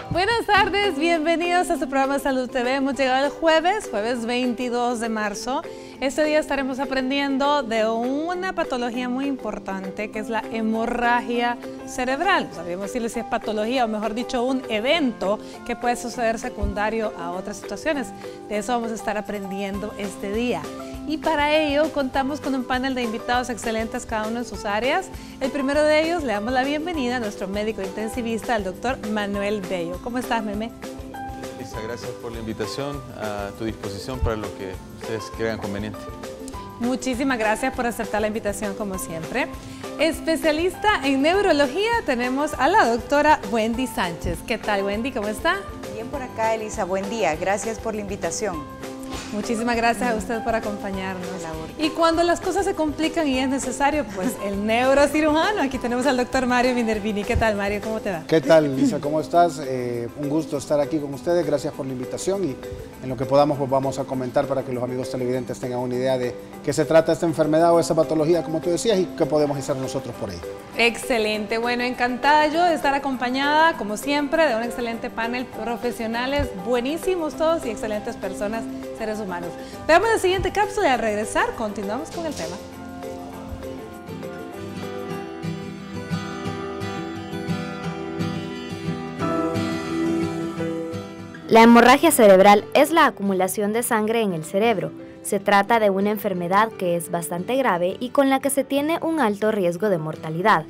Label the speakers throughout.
Speaker 1: Buenas tardes, bienvenidos a su programa Salud TV. Hemos llegado el jueves 22 de marzo. Este día estaremos aprendiendo de una patología muy importante que es la hemorragia cerebral. Sabemos si es patología o mejor dicho un evento que puede suceder secundario a otras situaciones. De eso vamos a estar aprendiendo este día. Y para ello contamos con un panel de invitados excelentes, cada uno en sus áreas. El primero de ellos, le damos la bienvenida a nuestro médico intensivista, el doctor Manuel Bello. ¿Cómo estás, Meme?
Speaker 2: Lisa, gracias por la invitación, a tu disposición para lo que ustedes crean conveniente.
Speaker 1: Muchísimas gracias por aceptar la invitación, como siempre. Especialista en neurología, tenemos a la doctora Wendy Sánchez. ¿Qué tal, Wendy? ¿Cómo está?
Speaker 3: Bien por acá, Elisa. Buen día. Gracias por la invitación.
Speaker 1: Muchísimas gracias a usted por acompañarnos. Y cuando las cosas se complican y es necesario, pues el neurocirujano. Aquí tenemos al doctor Mario Minervini. ¿Qué tal, Mario? ¿Cómo te va?
Speaker 4: ¿Qué tal, Lisa? ¿Cómo estás? Un gusto estar aquí con ustedes. Gracias por la invitación y en lo que podamos pues vamos a comentar para que los amigos televidentes tengan una idea de qué se trata esta enfermedad o esa patología, como tú decías, y qué podemos hacer nosotros por ahí. Excelente.
Speaker 1: Bueno, encantada yo de estar acompañada, como siempre, de un excelente panel, profesionales buenísimos todos y excelentes personas, seres humanos. Veamos la siguiente cápsula y al regresar continuamos con el tema.
Speaker 5: La hemorragia cerebral es la acumulación de sangre en el cerebro. Se trata de una enfermedad que es bastante grave y con la que se tiene un alto riesgo de mortalidad.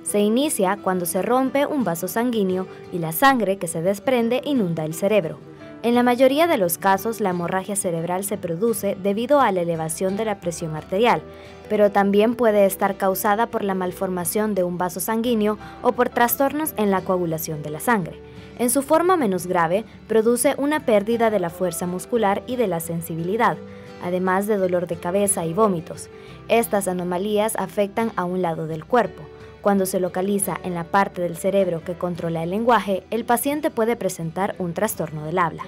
Speaker 5: Se inicia cuando se rompe un vaso sanguíneo y la sangre que se desprende inunda el cerebro. En la mayoría de los casos, la hemorragia cerebral se produce debido a la elevación de la presión arterial, pero también puede estar causada por la malformación de un vaso sanguíneo o por trastornos en la coagulación de la sangre. En su forma menos grave, produce una pérdida de la fuerza muscular y de la sensibilidad, además de dolor de cabeza y vómitos. Estas anomalías afectan a un lado del cuerpo. Cuando se localiza en la parte del cerebro que controla el lenguaje, el paciente puede presentar un trastorno del habla.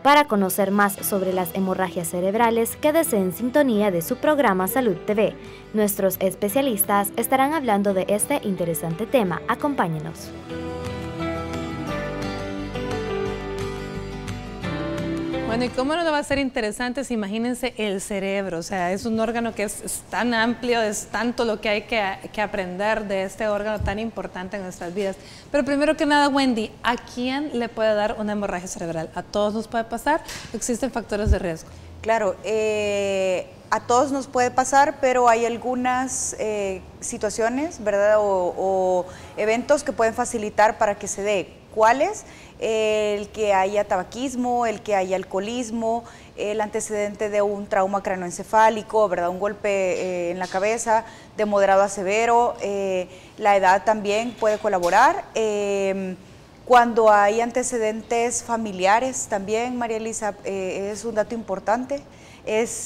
Speaker 5: Para conocer más sobre las hemorragias cerebrales, quédese en sintonía de su programa Salud TV. Nuestros especialistas estarán hablando de este interesante tema. Acompáñenos.
Speaker 1: Bueno, ¿y cómo no va a ser interesante? Imagínense el cerebro, o sea, es un órgano que es tan amplio, es tanto lo que hay que aprender de este órgano tan importante en nuestras vidas. Pero primero que nada, Wendy, ¿a quién le puede dar una hemorragia cerebral? ¿A todos nos puede pasar? ¿Existen factores de riesgo?
Speaker 3: Claro, a todos nos puede pasar, pero hay algunas situaciones, ¿verdad? O eventos que pueden facilitar para que se dé. ¿Cuáles? El que haya tabaquismo, el que haya alcoholismo, el antecedente de un trauma craneoencefálico, ¿verdad? Un golpe en la cabeza de moderado a severo, la edad también puede colaborar. Cuando hay antecedentes familiares también, María Elisa, es un dato importante.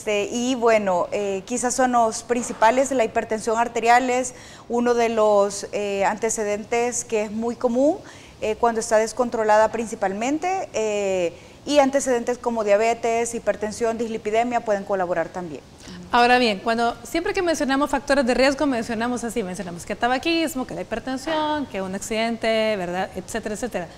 Speaker 3: Y bueno, quizás son los principales. La hipertensión arterial es uno de los antecedentes que es muy común cuando está descontrolada principalmente, y antecedentes como diabetes, hipertensión, dislipidemia pueden colaborar también.
Speaker 1: Ahora bien, siempre que mencionamos factores de riesgo, mencionamos que tabaquismo, que la hipertensión, que un accidente, ¿verdad?, etcétera, etcétera.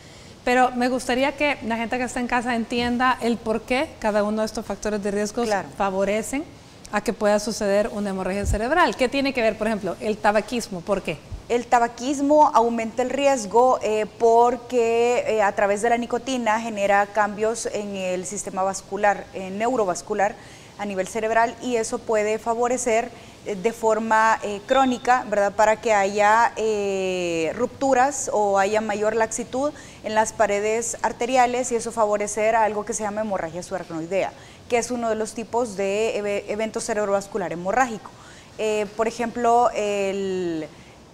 Speaker 1: Pero me gustaría que la gente que está en casa entienda el por qué cada uno de estos factores de riesgo favorecen a que pueda suceder una hemorragia cerebral. ¿Qué tiene que ver, por ejemplo, el tabaquismo? ¿Por qué?
Speaker 3: El tabaquismo aumenta el riesgo porque a través de la nicotina genera cambios en el sistema vascular, neurovascular a nivel cerebral, y eso puede favorecer de forma crónica, ¿verdad?, para que haya rupturas o haya mayor laxitud en las paredes arteriales, y eso favorecer a algo que se llama hemorragia subaracnoidea, que es uno de los tipos de evento cerebrovascular hemorrágico. Por ejemplo,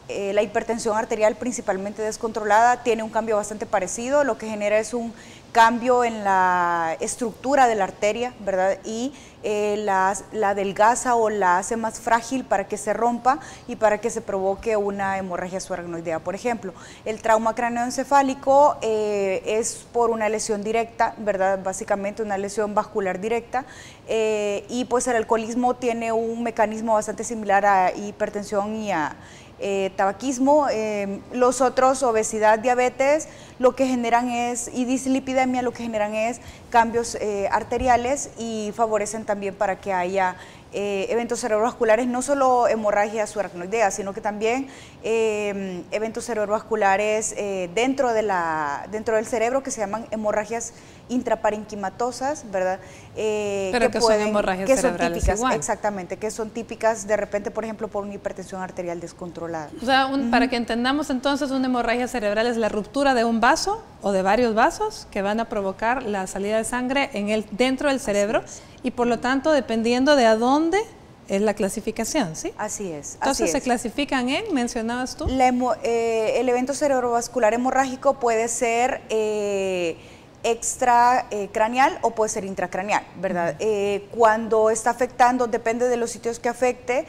Speaker 3: la hipertensión arterial principalmente descontrolada tiene un cambio bastante parecido, lo que genera es un cambio en la estructura de la arteria, ¿verdad? Y la adelgaza o la hace más frágil para que se rompa y para que se provoque una hemorragia subaracnoidea. Por ejemplo, el trauma craneoencefálico es por una lesión directa, ¿verdad? Básicamente una lesión vascular directa, y pues el alcoholismo tiene un mecanismo bastante similar a hipertensión y a tabaquismo. Los otros, obesidad, diabetes, lo que generan es, y dislipidemia, lo que generan es cambios arteriales y favorecen también para que haya eventos cerebrovasculares, no solo hemorragia subaracnoidea, sino que también eventos cerebrovasculares dentro del cerebro que se llaman hemorragias intraparenquimatosas, ¿verdad?
Speaker 1: Pero que son hemorragias cerebrales
Speaker 3: típicas,
Speaker 1: igual.
Speaker 3: Exactamente, que son típicas de repente, por ejemplo, por una hipertensión arterial descontrolada.
Speaker 1: O sea, para que entendamos entonces, una hemorragia cerebral es la ruptura de un vaso o de varios vasos que van a provocar la salida de sangre dentro del cerebro y por lo tanto, dependiendo de a dónde es la clasificación, ¿sí?
Speaker 3: Así es.
Speaker 1: Entonces se clasifican mencionabas tú.
Speaker 3: El evento cerebrovascular hemorrágico puede ser extracraneal o puede ser intracraneal, ¿verdad? Cuando está afectando, depende de los sitios que afecte,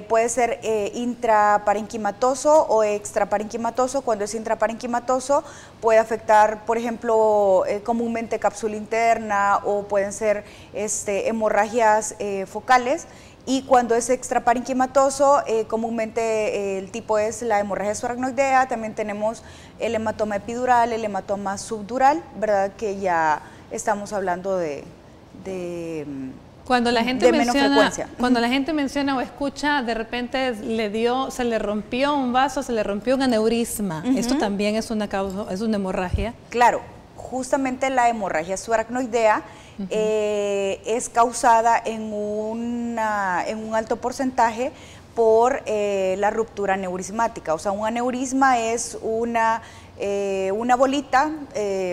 Speaker 3: puede ser intraparenquimatoso o extraparenquimatoso. Cuando es intraparenquimatoso puede afectar, por ejemplo, comúnmente cápsula interna o pueden ser hemorragias focales. Y cuando es extraparenquimatoso, comúnmente el tipo es la hemorragia subaracnoidea. También tenemos el hematoma epidural, el hematoma subdural, ¿verdad? Que ya estamos hablando de
Speaker 1: cuando la gente
Speaker 3: menos frecuencia.
Speaker 1: Cuando la gente menciona o escucha, de repente se le rompió un vaso, se le rompió un aneurisma. ¿Esto también es una causa, es una hemorragia?
Speaker 3: Claro, justamente la hemorragia subaracnoidea es causada en un alto porcentaje por la ruptura aneurismática. O sea, un aneurisma es una bolita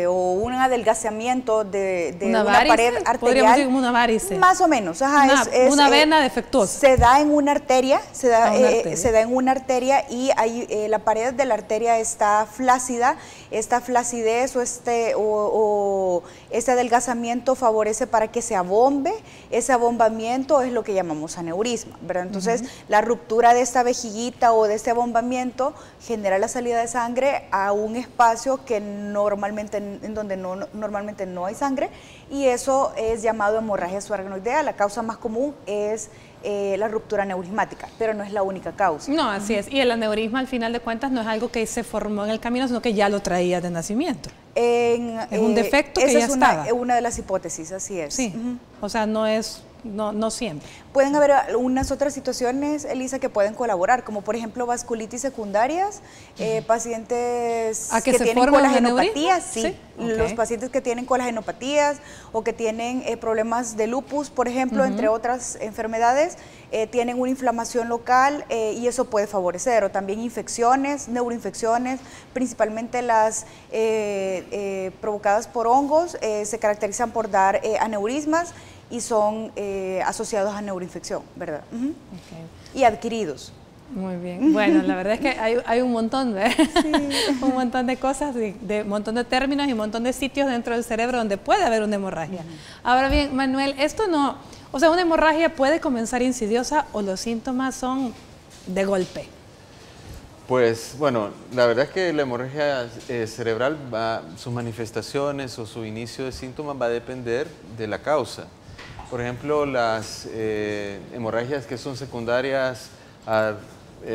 Speaker 3: o un adelgazamiento de una pared arterial.
Speaker 1: Podríamos decir como una varice.
Speaker 3: Más o menos. Ajá,
Speaker 1: una vena defectuosa.
Speaker 3: Se da en una arteria, se da en una arteria y la pared de la arteria está flácida. Esta flacidez o este adelgazamiento favorece para que se abombe. Ese abombamiento es lo que llamamos aneurisma, ¿verdad? Entonces, la ruptura de esta vejiguita o de este abombamiento genera la salida de sangre a un espacio que normalmente no hay sangre, y eso es llamado hemorragia subaracnoidea. La causa más común es la ruptura aneurismática, pero no es la única causa.
Speaker 1: No, así es. Y el aneurisma, al final de cuentas, no es algo que se formó en el camino, sino que ya lo traía de nacimiento. Es un defecto que ya estaba.
Speaker 3: Esa es una de las hipótesis, así es.
Speaker 1: Sí, o sea, no siempre.
Speaker 3: Pueden haber unas otras situaciones, Elisa, que pueden colaborar, como por ejemplo vasculitis secundarias, pacientes que tienen colagenopatías, sí. Los pacientes que tienen colagenopatías o que tienen problemas de lupus, por ejemplo, entre otras enfermedades, tienen una inflamación local y eso puede favorecer, o también infecciones, neuroinfecciones, principalmente las provocadas por hongos, se caracterizan por dar aneurismas y son asociados a neuroinfección, ¿verdad? Y adquiridos.
Speaker 1: Muy bien. Bueno, la verdad es que hay un montón, un montón de cosas, un montón de términos y un montón de sitios dentro del cerebro donde puede haber una hemorragia. Ahora bien, Manuel, o sea, una hemorragia puede comenzar insidiosa o los síntomas son de golpe.
Speaker 2: Pues bueno, la verdad es que la hemorragia cerebral, sus manifestaciones o su inicio de síntomas va a depender de la causa. Por ejemplo, las hemorragias que son secundarias a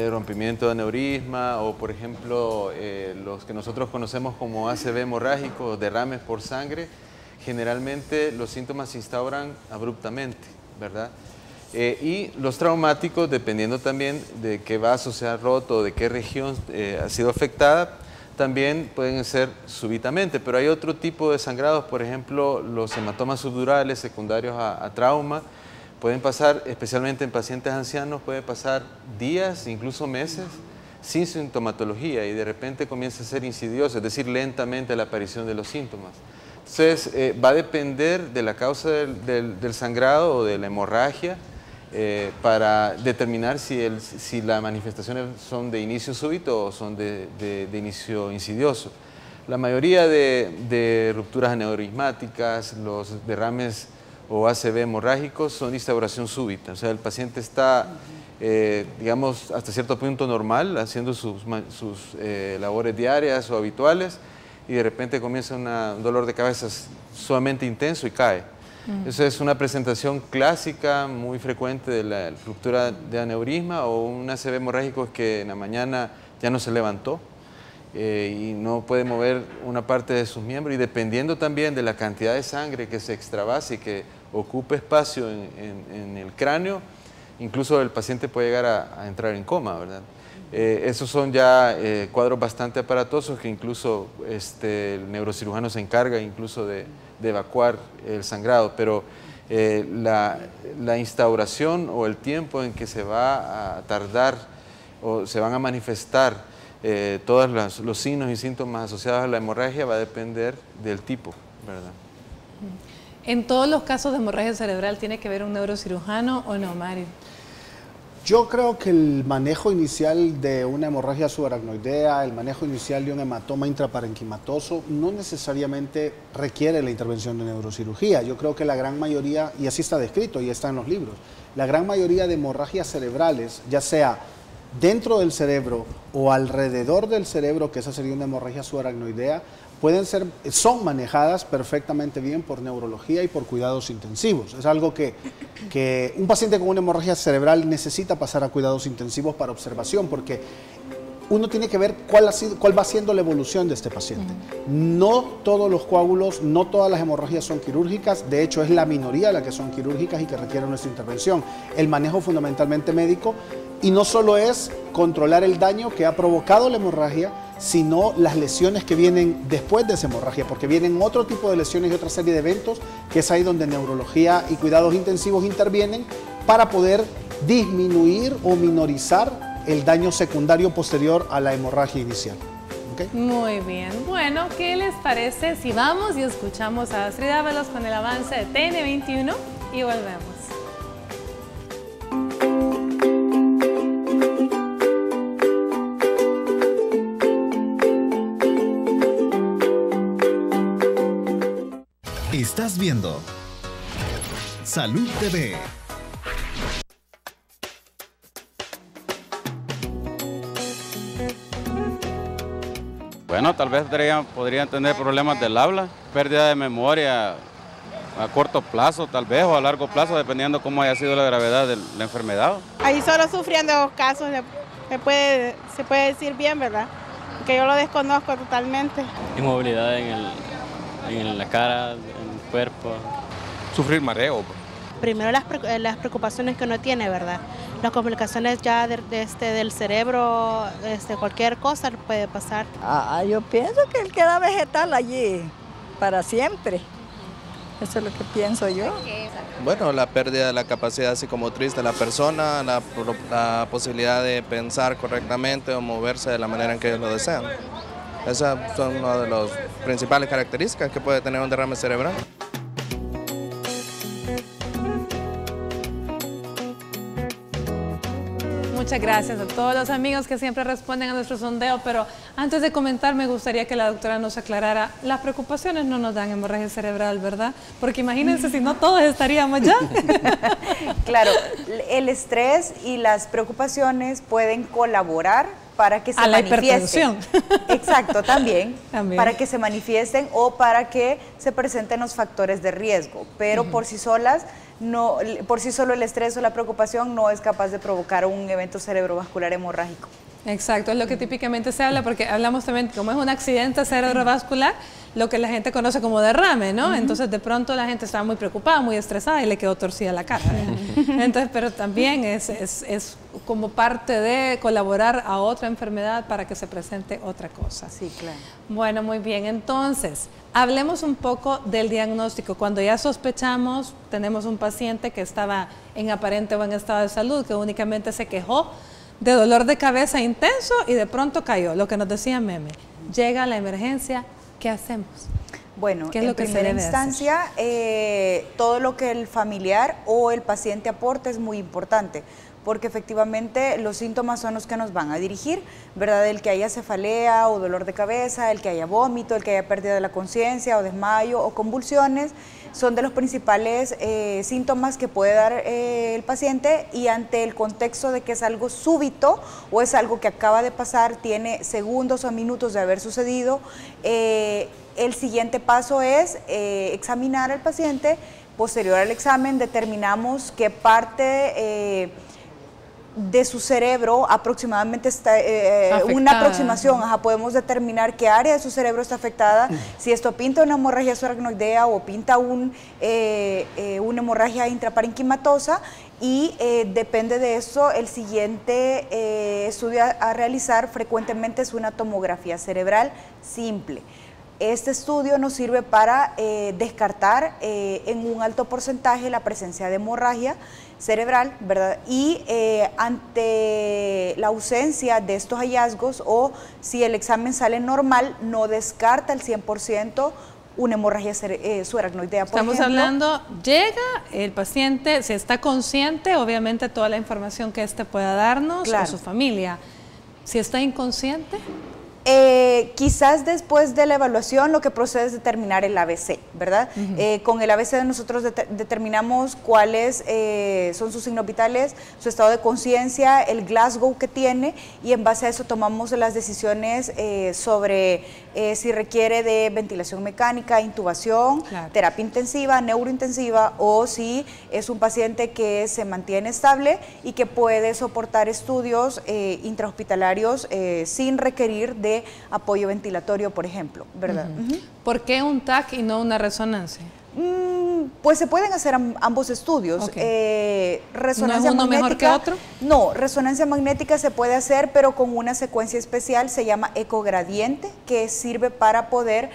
Speaker 2: rompimiento de aneurisma o, por ejemplo, los que nosotros conocemos como ACV hemorrágico, derrames por sangre, generalmente los síntomas se instauran abruptamente, ¿verdad? Y los traumáticos, dependiendo también de qué vaso se ha roto o de qué región ha sido afectada, también pueden ser súbitamente, pero hay otro tipo de sangrados, por ejemplo, los hematomas subdurales secundarios a trauma, pueden pasar, especialmente en pacientes ancianos, puede pasar días, incluso meses, sin sintomatología y de repente comienza a ser insidioso, es decir, lentamente la aparición de los síntomas. Entonces, va a depender de la causa del sangrado o de la hemorragia para determinar si las manifestaciones son de inicio súbito o son de inicio insidioso. La mayoría de rupturas aneurismáticas, los derrames o ACV hemorrágicos son de instauración súbita, o sea, el paciente está, digamos, hasta cierto punto normal, haciendo sus labores diarias o habituales, y de repente comienza un dolor de cabeza sumamente intenso y cae. Esa es una presentación clásica muy frecuente de la ruptura de aneurisma, o un ACV hemorrágico que en la mañana ya no se levantó y no puede mover una parte de sus miembros, y dependiendo también de la cantidad de sangre que se extravase y que ocupe espacio en el cráneo, incluso el paciente puede llegar a entrar en coma, ¿verdad? Esos son ya cuadros bastante aparatosos que incluso el neurocirujano se encarga incluso de evacuar el sangrado, pero la instauración o el tiempo en que se va a tardar o se van a manifestar todos los signos y síntomas asociados a la hemorragia va a depender del tipo, ¿verdad?
Speaker 1: ¿En todos los casos de hemorragia cerebral tiene que ver un neurocirujano o no, Mario?
Speaker 4: Yo creo que el manejo inicial de una hemorragia subaracnoidea, el manejo inicial de un hematoma intraparenquimatoso, no necesariamente requiere la intervención de neurocirugía. Yo creo que la gran mayoría, y así está descrito y está en los libros, la gran mayoría de hemorragias cerebrales, ya sea dentro del cerebro o alrededor del cerebro, que esa sería una hemorragia subaracnoidea, son manejadas perfectamente bien por neurología y por cuidados intensivos. Es algo que un paciente con una hemorragia cerebral necesita pasar a cuidados intensivos para observación, porque uno tiene que ver cuál va siendo la evolución de este paciente. No todos los coágulos, no todas las hemorragias son quirúrgicas, de hecho es la minoría la que son quirúrgicas y que requieren nuestra intervención. El manejo fundamentalmente médico, y no solo es controlar el daño que ha provocado la hemorragia, sino las lesiones que vienen después de esa hemorragia, porque vienen otro tipo de lesiones y otra serie de eventos, que es ahí donde neurología y cuidados intensivos intervienen para poder disminuir o minorizar el daño secundario posterior a la hemorragia inicial. ¿Okay?
Speaker 1: Muy bien. Bueno, ¿qué les parece si vamos y escuchamos a Astrid Ábalos con el avance de TN21 y volvemos?
Speaker 6: Estás viendo Salud TV.
Speaker 7: Bueno, tal vez podrían tener problemas del habla, pérdida de memoria a corto plazo tal vez, o a largo plazo, dependiendo cómo haya sido la gravedad de la enfermedad.
Speaker 8: Ahí solo sufriendo casos se puede decir bien, ¿verdad? Que yo lo desconozco totalmente.
Speaker 9: Inmovilidad en la cara, en el cuerpo.
Speaker 10: Sufrir mareo.
Speaker 8: Primero las preocupaciones que uno tiene, ¿verdad? Las complicaciones ya del cerebro, cualquier cosa puede pasar.
Speaker 11: Yo pienso que él queda vegetal allí para siempre. Eso es lo que pienso yo.
Speaker 10: Bueno, la pérdida de la capacidad psicomotriz de la persona, la posibilidad de pensar correctamente o moverse de la manera en que ellos lo desean. Esas son una de las principales características que puede tener un derrame cerebral.
Speaker 1: Muchas gracias a todos los amigos que siempre responden a nuestro sondeo, pero antes de comentar me gustaría que la doctora nos aclarara, las preocupaciones no nos dan hemorragia cerebral, ¿verdad? Porque imagínense si no todos estaríamos ya.
Speaker 3: Claro, el estrés y las preocupaciones pueden colaborar para que se manifiesten. Exacto, también, para que se manifiesten o para que se presenten los factores de riesgo, pero por sí solas, no, por sí solo el estrés o la preocupación no es capaz de provocar un evento cerebrovascular hemorrágico.
Speaker 1: Exacto, es lo que típicamente se habla, porque hablamos también, como es un accidente cerebrovascular, lo que la gente conoce como derrame, ¿no? Entonces de pronto la gente estaba muy preocupada, muy estresada y le quedó torcida la cara. Entonces, pero también es como parte de colaborar a otra enfermedad para que se presente otra cosa.
Speaker 3: Sí, claro.
Speaker 1: Bueno, muy bien, entonces, hablemos un poco del diagnóstico. Cuando ya sospechamos, tenemos un paciente que estaba en aparente buen estado de salud, que únicamente se quejó de dolor de cabeza intenso y de pronto cayó, lo que nos decía Meme. Llega la emergencia, ¿qué hacemos?
Speaker 3: Bueno,
Speaker 1: ¿qué es lo que
Speaker 3: en primera instancia, todo lo que el familiar o el paciente aporte es muy importante, porque efectivamente los síntomas son los que nos van a dirigir, ¿verdad? El que haya cefalea o dolor de cabeza, el que haya vómito, el que haya pérdida de la conciencia o desmayo o convulsiones, son de los principales síntomas que puede dar el paciente, y ante el contexto de que es algo súbito o es algo que acaba de pasar, tiene segundos o minutos de haber sucedido, el siguiente paso es examinar al paciente. Posterior al examen determinamos qué parte de su cerebro aproximadamente está, una aproximación, podemos determinar qué área de su cerebro está afectada, si esto pinta una hemorragia subaracnoidea o pinta una hemorragia intraparenquimatosa, y depende de eso, el siguiente estudio a realizar frecuentemente es una tomografía cerebral simple. Este estudio nos sirve para descartar en un alto porcentaje la presencia de hemorragia cerebral, ¿verdad? Y ante la ausencia de estos hallazgos, o si el examen sale normal, no descarta al 100% una hemorragia subaracnoidea, por
Speaker 1: Estamos
Speaker 3: ejemplo.
Speaker 1: hablando, llega el paciente, si está consciente, obviamente toda la información que éste pueda darnos, o su familia. Si está inconsciente,
Speaker 3: quizás después de la evaluación lo que procede es determinar el ABC, ¿verdad? Con el ABC nosotros determinamos cuáles son sus signos vitales, su estado de conciencia, el Glasgow que tiene, y en base a eso tomamos las decisiones sobre si requiere de ventilación mecánica, intubación, terapia intensiva, neurointensiva, o si es un paciente que se mantiene estable y que puede soportar estudios intrahospitalarios sin requerir de apoyo ventilatorio, por ejemplo, ¿verdad?
Speaker 1: ¿Por qué un TAC y no una resonancia?
Speaker 3: Pues se pueden hacer ambos estudios. Resonancia
Speaker 1: ¿No es uno mejor que otro?
Speaker 3: No, resonancia magnética se puede hacer, pero con una secuencia especial, se llama ecogradiente, que sirve para poder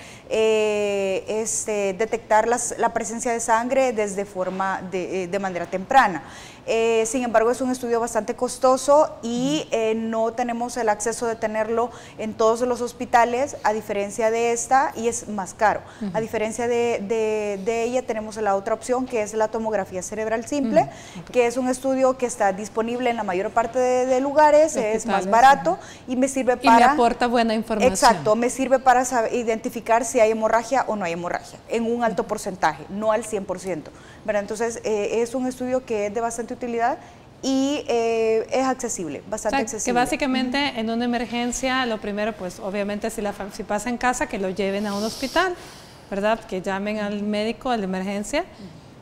Speaker 3: detectar la presencia de sangre de manera temprana. Sin embargo, es un estudio bastante costoso y no tenemos el acceso de tenerlo en todos los hospitales, a diferencia de esta, y es más caro. A diferencia de ella, tenemos la otra opción, que es la tomografía cerebral simple, que es un estudio que está disponible en la mayor parte de lugares, es más barato y me sirve para...
Speaker 1: Y me aporta buena información.
Speaker 3: Exacto, me sirve para identificar si hay hemorragia o no hay hemorragia, en un alto porcentaje, no al 100%. ¿Verdad? Entonces, es un estudio que es de bastante utilidad y es accesible, bastante accesible.
Speaker 1: Que básicamente en una emergencia, lo primero, pues obviamente si pasa en casa, que lo lleven a un hospital, ¿verdad? Que llamen al médico, a la emergencia.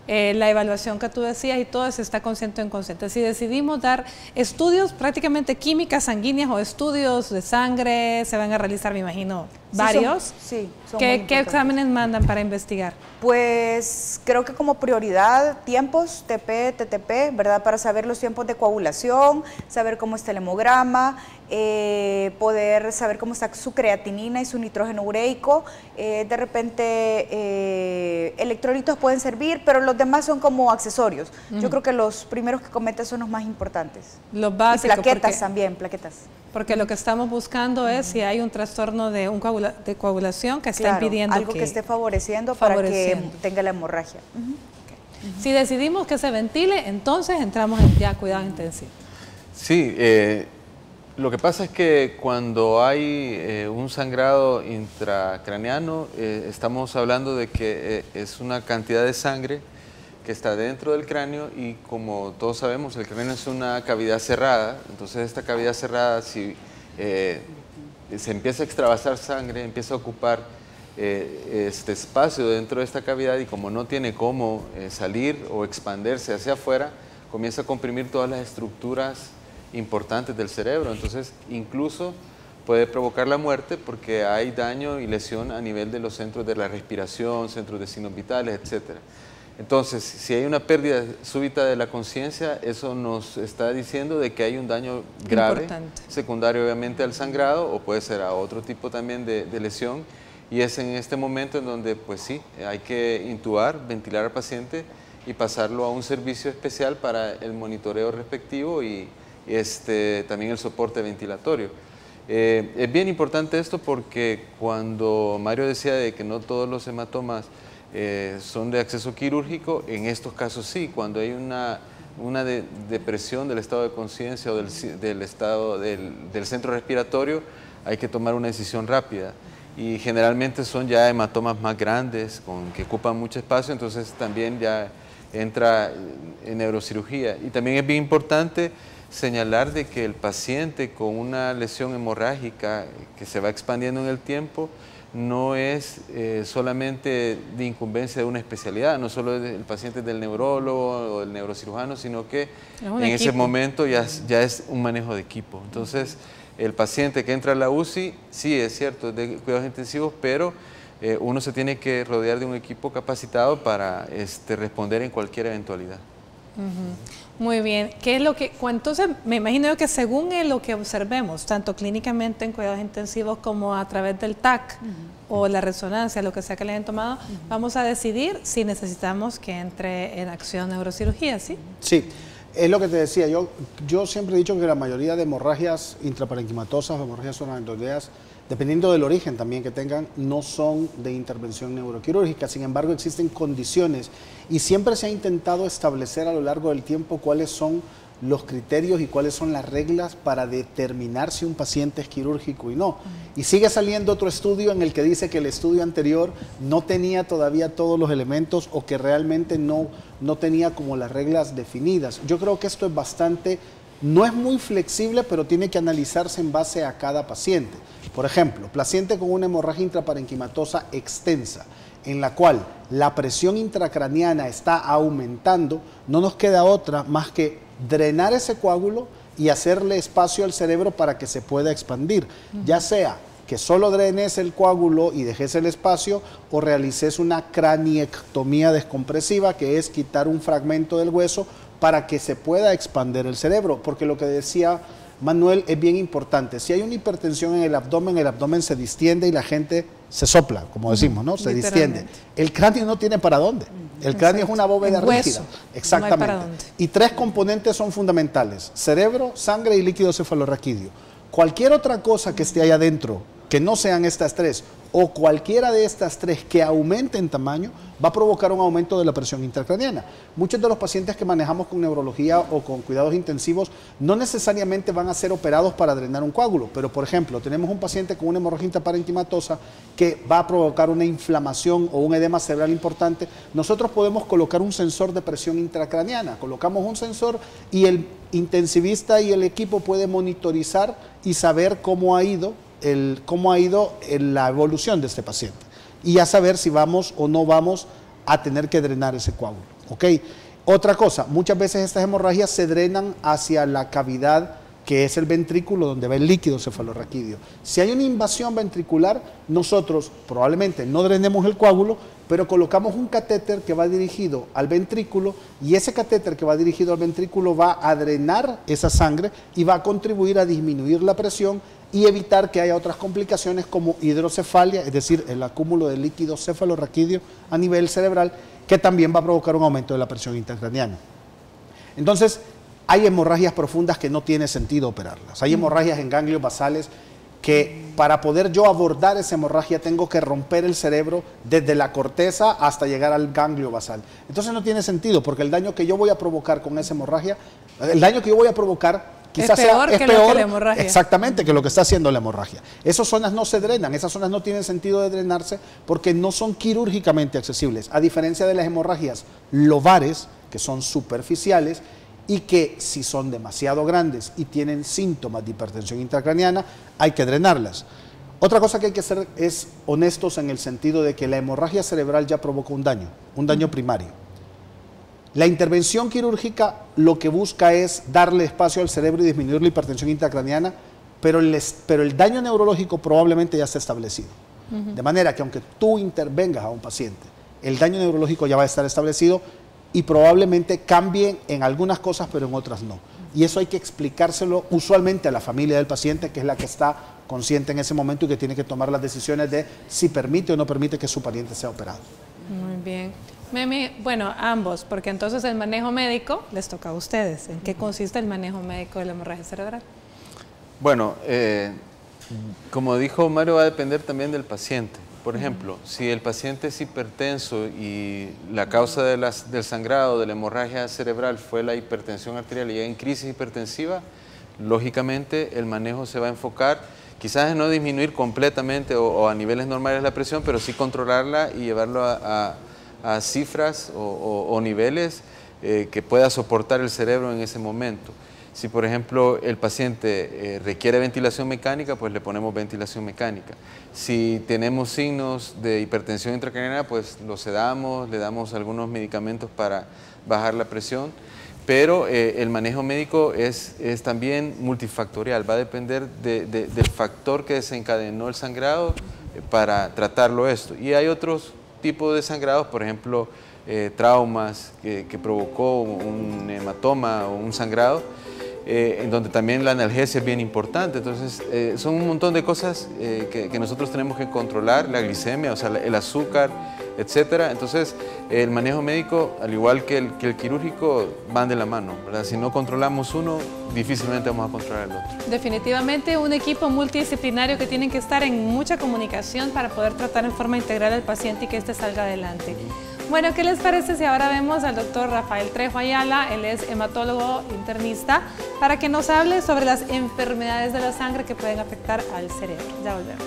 Speaker 1: La evaluación que tú decías y todo eso está consciente o inconsciente. Si decidimos dar estudios prácticamente químicas sanguíneas o estudios de sangre, se van a realizar, me imagino, varios. ¿Qué exámenes mandan para investigar?
Speaker 3: Pues creo que como prioridad tiempos, TP, TTP, ¿verdad? Para saber los tiempos de coagulación, saber cómo está el hemograma, poder saber cómo está su creatinina y su nitrógeno ureico. De repente electrolitos pueden servir, pero los demás son como accesorios. Yo creo que los primeros que comentas son los más importantes.
Speaker 1: Los básicos.
Speaker 3: Y plaquetas también, plaquetas.
Speaker 1: Porque lo que estamos buscando es si hay un trastorno de coagulación que está impidiendo
Speaker 3: algo que esté favoreciendo para que tenga la hemorragia.
Speaker 1: Si decidimos que se ventile, entonces entramos en ya cuidado intensivo.
Speaker 2: Sí, lo que pasa es que cuando hay un sangrado intracraneano, estamos hablando de que es una cantidad de sangre que está dentro del cráneo, y como todos sabemos, el cráneo es una cavidad cerrada. Entonces esta cavidad cerrada, si se empieza a extravasar sangre, empieza a ocupar este espacio dentro de esta cavidad, y como no tiene cómo salir o expandirse hacia afuera, comienza a comprimir todas las estructuras importantes del cerebro. Entonces incluso puede provocar la muerte, porque hay daño y lesión a nivel de los centros de la respiración, centros de signos vitales, etcétera. Entonces, si hay una pérdida súbita de la conciencia, eso nos está diciendo de que hay un daño grave, secundario obviamente al sangrado, o puede ser a otro tipo también de lesión, y es en este momento en donde, pues sí, hay que intubar, ventilar al paciente y pasarlo a un servicio especial para el monitoreo respectivo y también el soporte ventilatorio. Es bien importante esto porque cuando Mario decía de que no todos los hematomas son de acceso quirúrgico, en estos casos sí, cuando hay una depresión del estado de conciencia o del estado del centro respiratorio, hay que tomar una decisión rápida. Y generalmente son ya hematomas más grandes, que ocupan mucho espacio, entonces también ya entra en neurocirugía. Y también es bien importante señalar de que el paciente con una lesión hemorrágica que se va expandiendo en el tiempo no es solamente de incumbencia de una especialidad, no solo el paciente del neurólogo o del neurocirujano, sino que en ese momento ya es un manejo de equipo. Entonces, el paciente que entra a la UCI, sí, es cierto, es de cuidados intensivos, pero uno se tiene que rodear de un equipo capacitado para responder en cualquier eventualidad.
Speaker 1: Muy bien. ¿Qué es lo que, entonces me imagino que según lo que observemos, tanto clínicamente en cuidados intensivos como a través del TAC o la resonancia, lo que sea que le hayan tomado, vamos a decidir si necesitamos que entre en acción neurocirugía, ¿sí?
Speaker 4: Sí. Es lo que te decía, yo siempre he dicho que la mayoría de hemorragias intraparenquimatosas o hemorragias subarachnoideas, dependiendo del origen también que tengan, no son de intervención neuroquirúrgica. Sin embargo, existen condiciones y siempre se ha intentado establecer a lo largo del tiempo cuáles son los criterios y cuáles son las reglas para determinar si un paciente es quirúrgico y no. Y sigue saliendo otro estudio en el que dice que el estudio anterior no tenía todavía todos los elementos o que realmente no tenía como las reglas definidas. Yo creo que esto es bastante, no es muy flexible, pero tiene que analizarse en base a cada paciente. Por ejemplo, paciente con una hemorragia intraparenquimatosa extensa, en la cual la presión intracraniana está aumentando, no nos queda otra más que drenar ese coágulo y hacerle espacio al cerebro para que se pueda expandir, ya sea que solo drenes el coágulo y dejes el espacio o realices una craniectomía descompresiva, que es quitar un fragmento del hueso para que se pueda expandir el cerebro, porque lo que decía Manuel es bien importante. Si hay una hipertensión en el abdomen se distiende y la gente se sopla, como decimos, ¿no? Se distiende. El cráneo no tiene para dónde. El cráneo es una bóveda rígida. Exactamente. No hay para dónde. Y 3 componentes son fundamentales: cerebro, sangre y líquido cefalorraquídeo. Cualquier otra cosa que esté ahí adentro, que no sean estas 3, o cualquiera de estas 3 que aumente en tamaño, va a provocar un aumento de la presión intracraniana. Muchos de los pacientes que manejamos con neurología o con cuidados intensivos no necesariamente van a ser operados para drenar un coágulo, pero por ejemplo, tenemos un paciente con una hemorragia intraparenquimatosa que va a provocar una inflamación o un edema cerebral importante. Nosotros podemos colocar un sensor de presión intracraniana, colocamos un sensor y el intensivista y el equipo puede monitorizar y saber cómo ha ido la evolución de este paciente y a saber si vamos o no vamos a tener que drenar ese coágulo. ¿Ok? Otra cosa, muchas veces estas hemorragias se drenan hacia la cavidad que es el ventrículo, donde va el líquido cefalorraquídeo. Si hay una invasión ventricular, nosotros probablemente no drenemos el coágulo, pero colocamos un catéter que va dirigido al ventrículo, y ese catéter que va dirigido al ventrículo va a drenar esa sangre y va a contribuir a disminuir la presión y evitar que haya otras complicaciones como hidrocefalia, es decir, el acúmulo de líquido cefalorraquídeo a nivel cerebral, que también va a provocar un aumento de la presión intracraniana. Entonces, hay hemorragias profundas que no tiene sentido operarlas. Hay hemorragias en ganglios basales que para poder yo abordar esa hemorragia tengo que romper el cerebro desde la corteza hasta llegar al ganglio basal. Entonces no tiene sentido, porque el daño que yo voy a provocar con esa hemorragia, el daño que yo voy a provocar quizás es peor que la hemorragia. Exactamente, que lo que está haciendo la hemorragia. Esas zonas no se drenan, esas zonas no tienen sentido de drenarse porque no son quirúrgicamente accesibles, a diferencia de las hemorragias lobares, que son superficiales y que si son demasiado grandes y tienen síntomas de hipertensión intracraniana, hay que drenarlas. Otra cosa que hay que ser es honestos en el sentido de que la hemorragia cerebral ya provocó un daño primario. La intervención quirúrgica lo que busca es darle espacio al cerebro y disminuir la hipertensión intracraniana, pero el daño neurológico probablemente ya está establecido. De manera que aunque tú intervengas a un paciente, el daño neurológico ya va a estar establecido y probablemente cambie en algunas cosas, pero en otras no. Y eso hay que explicárselo usualmente a la familia del paciente, que es la que está consciente en ese momento y que tiene que tomar las decisiones de si permite o no permite que su pariente sea operado.
Speaker 1: Muy bien. Memi, bueno, ambos, porque entonces el manejo médico les toca a ustedes. ¿En qué consiste el manejo médico de la hemorragia cerebral?
Speaker 2: Bueno, Como dijo Mario, va a depender también del paciente. Por ejemplo, si el paciente es hipertenso y la causa del sangrado, de la hemorragia cerebral fue la hipertensión arterial y llega en crisis hipertensiva, lógicamente el manejo se va a enfocar, quizás en no disminuir completamente o a niveles normales la presión, pero sí controlarla y llevarlo a cifras o niveles que pueda soportar el cerebro en ese momento. Si, por ejemplo, el paciente requiere ventilación mecánica, pues le ponemos ventilación mecánica. Si tenemos signos de hipertensión intracraneal, pues lo sedamos, le damos algunos medicamentos para bajar la presión. Pero el manejo médico es también multifactorial, va a depender del factor que desencadenó el sangrado para tratarlo esto. Y hay otros tipos de sangrados, por ejemplo, traumas que provocó un hematoma o un sangrado, en donde también la analgesia es bien importante. Entonces, son un montón de cosas que nosotros tenemos que controlar, la glicemia, o sea, el azúcar, etcétera. Entonces, el manejo médico, al igual que el quirúrgico, van de la mano, ¿verdad? Si no controlamos uno, difícilmente vamos a controlar el otro.
Speaker 1: Definitivamente un equipo multidisciplinario que tiene que estar en mucha comunicación para poder tratar en forma integral al paciente y que éste salga adelante. Bueno, ¿qué les parece si ahora vemos al doctor Rafael Trejo Ayala? Él es hematólogo internista, para que nos hable sobre las enfermedades de la sangre que pueden afectar al cerebro. Ya volvemos.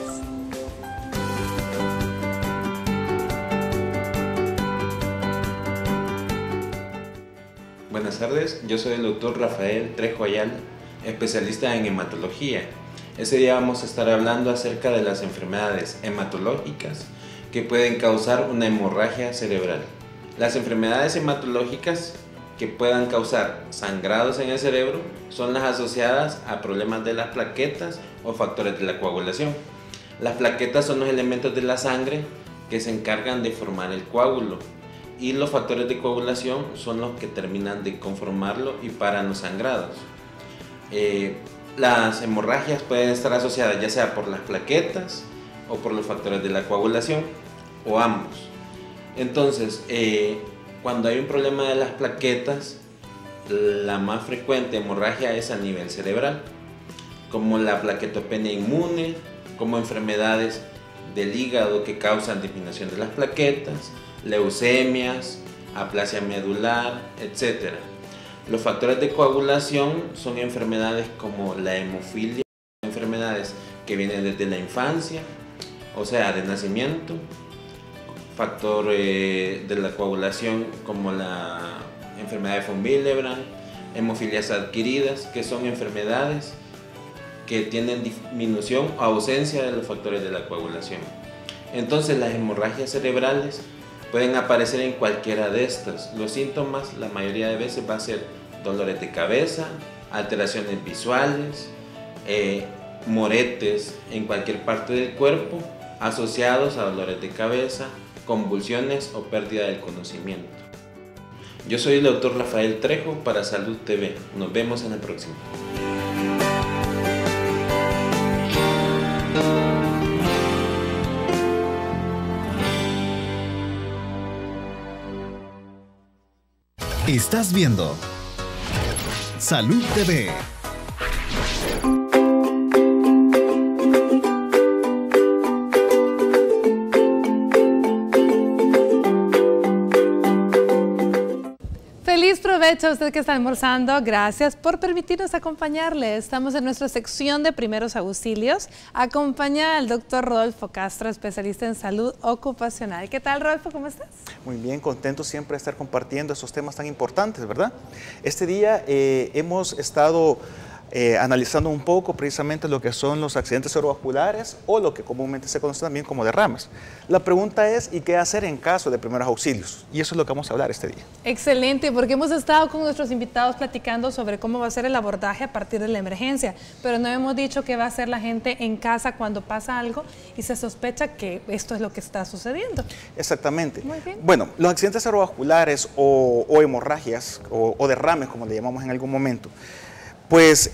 Speaker 12: Buenas tardes, yo soy el doctor Rafael Trejo Ayala, especialista en hematología. Ese día vamos a estar hablando acerca de las enfermedades hematológicas que pueden causar una hemorragia cerebral. Las enfermedades hematológicas que puedan causar sangrados en el cerebro son las asociadas a problemas de las plaquetas o factores de la coagulación. Las plaquetas son los elementos de la sangre que se encargan de formar el coágulo, y los factores de coagulación son los que terminan de conformarlo y paran los sangrados. Las hemorragias pueden estar asociadas ya sea por las plaquetas o por los factores de la coagulación, o ambos. Entonces, cuando hay un problema de las plaquetas, la más frecuente hemorragia es a nivel cerebral, como la plaquetopenia inmune, como enfermedades del hígado que causan disminución de las plaquetas, leucemias, aplasia medular, etc. Los factores de coagulación son enfermedades como la hemofilia, enfermedades que vienen desde la infancia, o sea, de nacimiento, factor de la coagulación como la enfermedad de von Willebrand, hemofilias adquiridas, que son enfermedades que tienen disminución o ausencia de los factores de la coagulación. Entonces, las hemorragias cerebrales pueden aparecer en cualquiera de estas. Los síntomas, la mayoría de veces, va a ser dolores de cabeza, alteraciones visuales, moretes en cualquier parte del cuerpo, asociados a dolores de cabeza, convulsiones o pérdida del conocimiento. Yo soy el doctor Rafael Trejo para Salud TV. Nos vemos en el próximo.
Speaker 6: Estás viendo Salud TV.
Speaker 1: Feliz provecho a usted que está almorzando. Gracias por permitirnos acompañarle. Estamos en nuestra sección de primeros auxilios. Acompaña al doctor Rodolfo Castro, especialista en salud ocupacional. ¿Qué tal, Rodolfo? ¿Cómo estás?
Speaker 13: Muy bien, contento siempre de estar compartiendo esos temas tan importantes, ¿verdad? Este día hemos estado analizando un poco precisamente lo que son los accidentes cerebrovasculares o lo que comúnmente se conoce también como derrames. La pregunta es, ¿y qué hacer en caso de primeros auxilios? Y eso es lo que vamos a hablar este día.
Speaker 1: Excelente, porque hemos estado con nuestros invitados platicando sobre cómo va a ser el abordaje a partir de la emergencia, pero no hemos dicho qué va a hacer la gente en casa cuando pasa algo y se sospecha que esto es lo que está sucediendo.
Speaker 13: Exactamente.
Speaker 1: Muy bien.
Speaker 13: Bueno, los accidentes cerebrovasculares o hemorragias o derrames, como le llamamos en algún momento, pues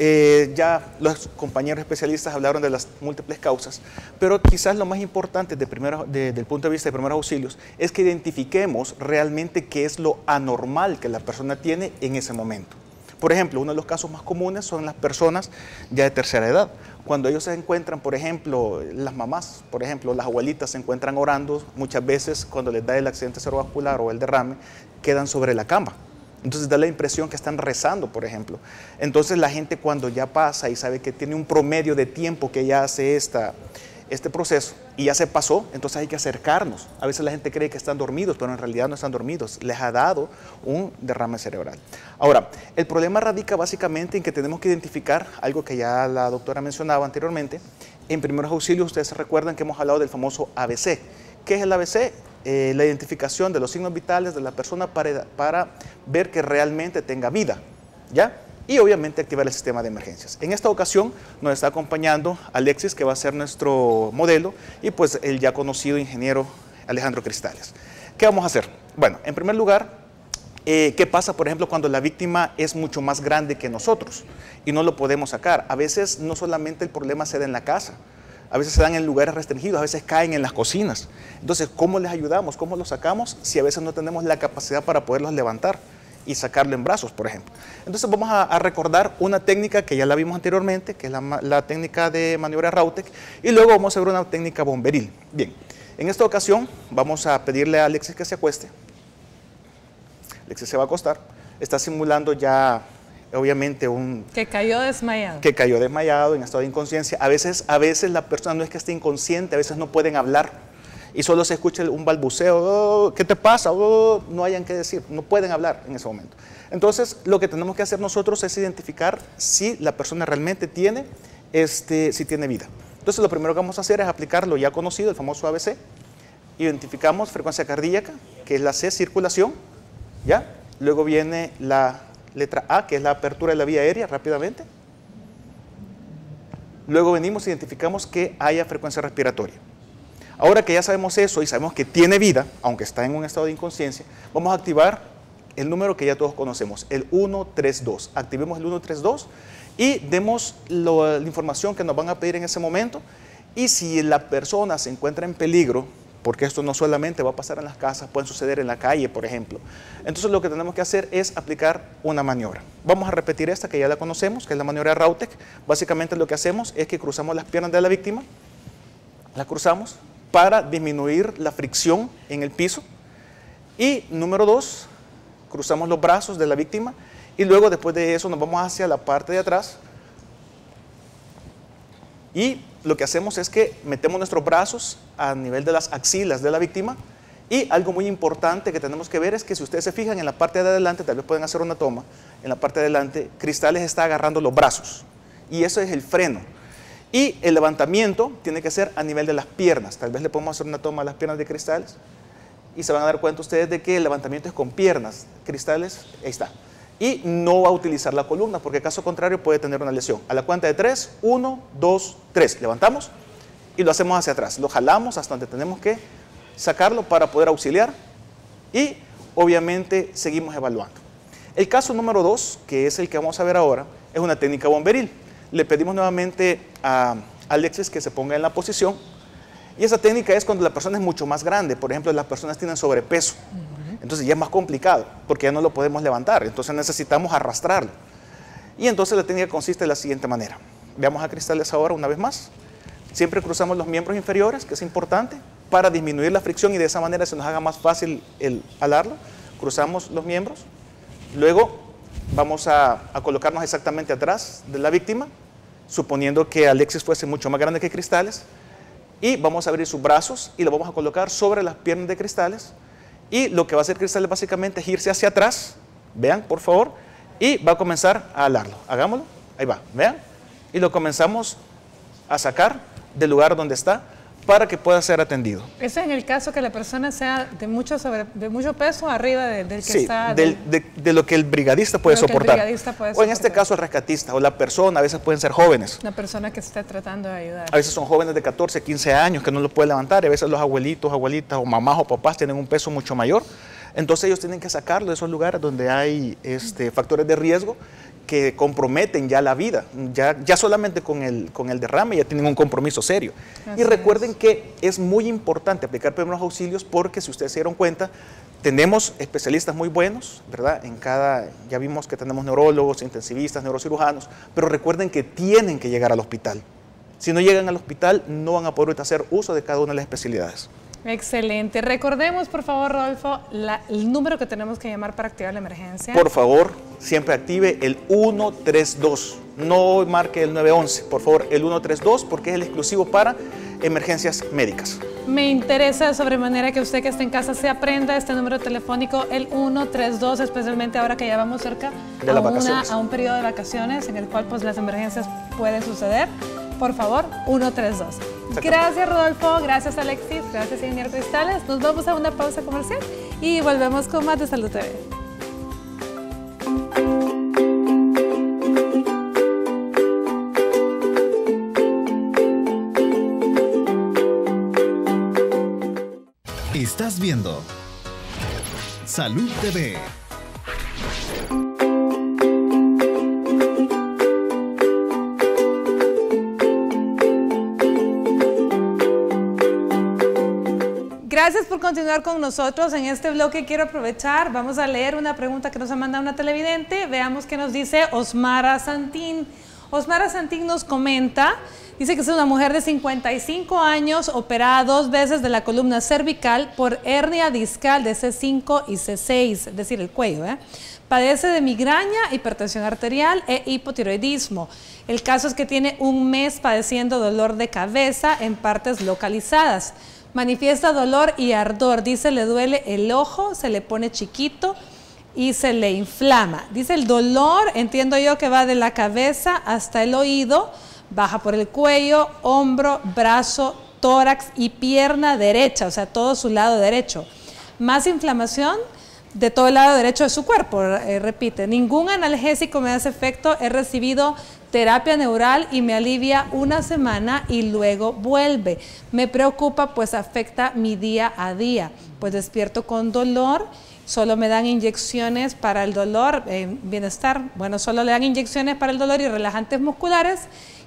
Speaker 13: ya los compañeros especialistas hablaron de las múltiples causas, pero quizás lo más importante desde el punto de vista de primeros auxilios es que identifiquemos realmente qué es lo anormal que la persona tiene en ese momento. Por ejemplo, uno de los casos más comunes son las personas ya de tercera edad, cuando ellos se encuentran, por ejemplo, las mamás, por ejemplo, las abuelitas se encuentran orando, muchas veces cuando les da el accidente cerebrovascular o el derrame, quedan sobre la cama. Entonces da la impresión que están rezando, por ejemplo. Entonces la gente cuando ya pasa y sabe que tiene un promedio de tiempo que ya hace este proceso y ya se pasó, entonces hay que acercarnos. A veces la gente cree que están dormidos, pero en realidad no están dormidos. Les ha dado un derrame cerebral. Ahora, el problema radica básicamente en que tenemos que identificar algo que ya la doctora mencionaba anteriormente. En primeros auxilios, ustedes se recuerdan que hemos hablado del famoso ABC. ¿Qué es el ABC? La identificación de los signos vitales de la persona para ver que realmente tenga vida, ¿ya? Y obviamente activar el sistema de emergencias. En esta ocasión nos está acompañando Alexis, que va a ser nuestro modelo, y pues el ya conocido ingeniero Alejandro Cristales. ¿Qué vamos a hacer? Bueno, en primer lugar, ¿qué pasa, por ejemplo, cuando la víctima es mucho más grande que nosotros y no lo podemos sacar? A veces no solamente el problema se da en la casa, a veces se dan en lugares restringidos, a veces caen en las cocinas. Entonces, ¿cómo les ayudamos? ¿Cómo los sacamos si a veces no tenemos la capacidad para poderlos levantar y sacarlo en brazos, por ejemplo? Entonces vamos a recordar una técnica que ya la vimos anteriormente, que es la técnica de maniobra Rautek, y luego vamos a ver una técnica bomberil. Bien, en esta ocasión vamos a pedirle a Alexis que se acueste. Alexis se va a acostar, está simulando ya obviamente
Speaker 1: que cayó desmayado.
Speaker 13: Que cayó desmayado, en estado de inconsciencia. A veces la persona no es que esté inconsciente, a veces no pueden hablar y solo se escucha un balbuceo, oh, ¿qué te pasa? Oh, no hayan que decir, no pueden hablar en ese momento. Entonces, lo que tenemos que hacer nosotros es identificar si la persona realmente tiene, si tiene vida. Entonces, lo primero que vamos a hacer es aplicar lo ya conocido, el famoso ABC. Identificamos frecuencia cardíaca, que es la C, circulación, ¿ya? Luego viene la letra A, que es la apertura de la vía aérea, rápidamente. Luego venimos e identificamos que haya frecuencia respiratoria. Ahora que ya sabemos eso y sabemos que tiene vida, aunque está en un estado de inconsciencia, vamos a activar el número que ya todos conocemos, el 132. Activemos el 132 y demos la información que nos van a pedir en ese momento. Y si la persona se encuentra en peligro, porque esto no solamente va a pasar en las casas, puede suceder en la calle, por ejemplo. Entonces lo que tenemos que hacer es aplicar una maniobra. Vamos a repetir esta que ya la conocemos, que es la maniobra Rautek. Básicamente lo que hacemos es que cruzamos las piernas de la víctima, las cruzamos para disminuir la fricción en el piso. Y número 2, cruzamos los brazos de la víctima y luego después de eso nos vamos hacia la parte de atrás. Y lo que hacemos es que metemos nuestros brazos a nivel de las axilas de la víctima. Y algo muy importante que tenemos que ver es que si ustedes se fijan en la parte de adelante, tal vez pueden hacer una toma, en la parte de adelante, Cristales está agarrando los brazos. Y eso es el freno. Y el levantamiento tiene que ser a nivel de las piernas. Tal vez le podemos hacer una toma a las piernas de Cristales. Y se van a dar cuenta ustedes de que el levantamiento es con piernas. Cristales, ahí está. Y no va a utilizar la columna, porque caso contrario puede tener una lesión. A la cuenta de 3, 1, 2, 3. Levantamos y lo hacemos hacia atrás. Lo jalamos hasta donde tenemos que sacarlo para poder auxiliar. Y obviamente seguimos evaluando. El caso número 2, que es el que vamos a ver ahora, es una técnica bomberil. Le pedimos nuevamente a Alexis que se ponga en la posición. Y esa técnica es cuando la persona es mucho más grande. Por ejemplo, las personas tienen sobrepeso. Entonces ya es más complicado, porque ya no lo podemos levantar. Entonces necesitamos arrastrarlo. Y entonces la técnica consiste de la siguiente manera. Veamos a Cristales ahora una vez más. Siempre cruzamos los miembros inferiores, que es importante, para disminuir la fricción y de esa manera se nos haga más fácil el alarlo. Cruzamos los miembros. Luego vamos a colocarnos exactamente atrás de la víctima, suponiendo que Alexis fuese mucho más grande que Cristales. Y vamos a abrir sus brazos y lo vamos a colocar sobre las piernas de Cristales. Y lo que va a hacer Cristales básicamente es irse hacia atrás, vean por favor, y va a comenzar a alarlo. Hagámoslo, ahí va, vean. Y lo comenzamos a sacar del lugar donde está para que pueda ser atendido.
Speaker 1: Ese es en el caso que la persona sea de mucho peso arriba del que
Speaker 13: sí,
Speaker 1: está...
Speaker 13: de lo que el brigadista puede soportar. O en este caso el rescatista o la persona, a veces pueden ser jóvenes.
Speaker 1: Una persona que se está tratando de ayudar.
Speaker 13: A veces son jóvenes de 14, 15 años que no lo pueden levantar, y a veces los abuelitos, abuelitas o mamás o papás tienen un peso mucho mayor. Entonces ellos tienen que sacarlo de esos lugares donde hay factores de riesgo que comprometen ya la vida, ya solamente con el derrame ya tienen un compromiso serio. Así y recuerden que es muy importante aplicar primeros auxilios porque si ustedes se dieron cuenta, tenemos especialistas muy buenos, ¿verdad? Ya vimos que tenemos neurólogos, intensivistas, neurocirujanos, pero recuerden que tienen que llegar al hospital. Si no llegan al hospital, no van a poder hacer uso de cada una de las especialidades.
Speaker 1: Excelente. Recordemos, por favor, Rodolfo, el número que tenemos que llamar para activar la emergencia.
Speaker 13: Por favor, siempre active el 132. No marque el 911, por favor, el 132, porque es el exclusivo para emergencias médicas.
Speaker 1: Me interesa de sobremanera que usted que está en casa se aprenda este número telefónico, el 132, especialmente ahora que ya vamos cerca
Speaker 13: de las vacaciones,
Speaker 1: a un periodo de vacaciones en el cual pues las emergencias pueden suceder. Por favor, 132. Gracias, Rodolfo. Gracias, Alexis. Gracias, Ingeniero Cristales. Nos vamos a una pausa comercial y volvemos con más de Salud TV.
Speaker 6: Estás viendo Salud TV.
Speaker 1: Gracias por continuar con nosotros. En este bloque quiero aprovechar, vamos a leer una pregunta que nos ha mandado una televidente. Veamos qué nos dice Osmara Santín. Osmara Santín nos comenta, dice que es una mujer de 55 años, operada 2 veces de la columna cervical por hernia discal de C5 y C6, es decir, el cuello. Padece de migraña, hipertensión arterial e hipotiroidismo. El caso es que tiene 1 mes padeciendo dolor de cabeza en partes localizadas. Manifiesta dolor y ardor, dice le duele el ojo, se le pone chiquito y se le inflama. Dice el dolor, entiendo yo que va de la cabeza hasta el oído, baja por el cuello, hombro, brazo, tórax y pierna derecha, o sea, todo su lado derecho. Más inflamación de todo el lado derecho de su cuerpo, repite. Ningún analgésico me hace efecto, he recibido terapia neural y me alivia 1 semana y luego vuelve. Me preocupa pues afecta mi día a día, pues despierto con dolor, solo me dan inyecciones para el dolor, bienestar, bueno, solo le dan inyecciones para el dolor y relajantes musculares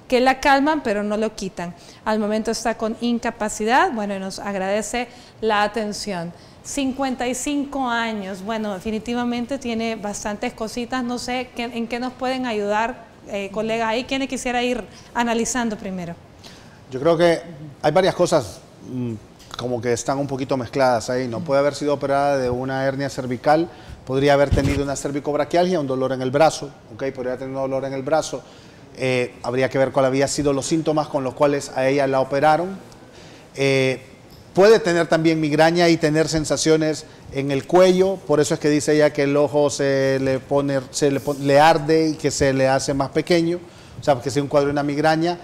Speaker 1: que la calman pero no lo quitan. Al momento está con incapacidad, bueno, y nos agradece la atención. 55 años, bueno, definitivamente tiene bastantes cositas, no sé en qué nos pueden ayudar, colegas, ahí, ¿quién quisiera ir analizando primero?
Speaker 4: Yo creo que hay varias cosas como que están un poquito mezcladas ahí, ¿no? Puede haber sido operada de una hernia cervical, podría haber tenido una cervicobraquialgia, un dolor en el brazo, ¿ok? Podría tener un dolor en el brazo, habría que ver cuál había sido los síntomas con los cuales a ella la operaron. Puede tener también migraña y tener sensaciones en el cuello, por eso es que dice ella que el ojo le arde y que se le hace más pequeño, o sea, que sea un cuadro de una migraña.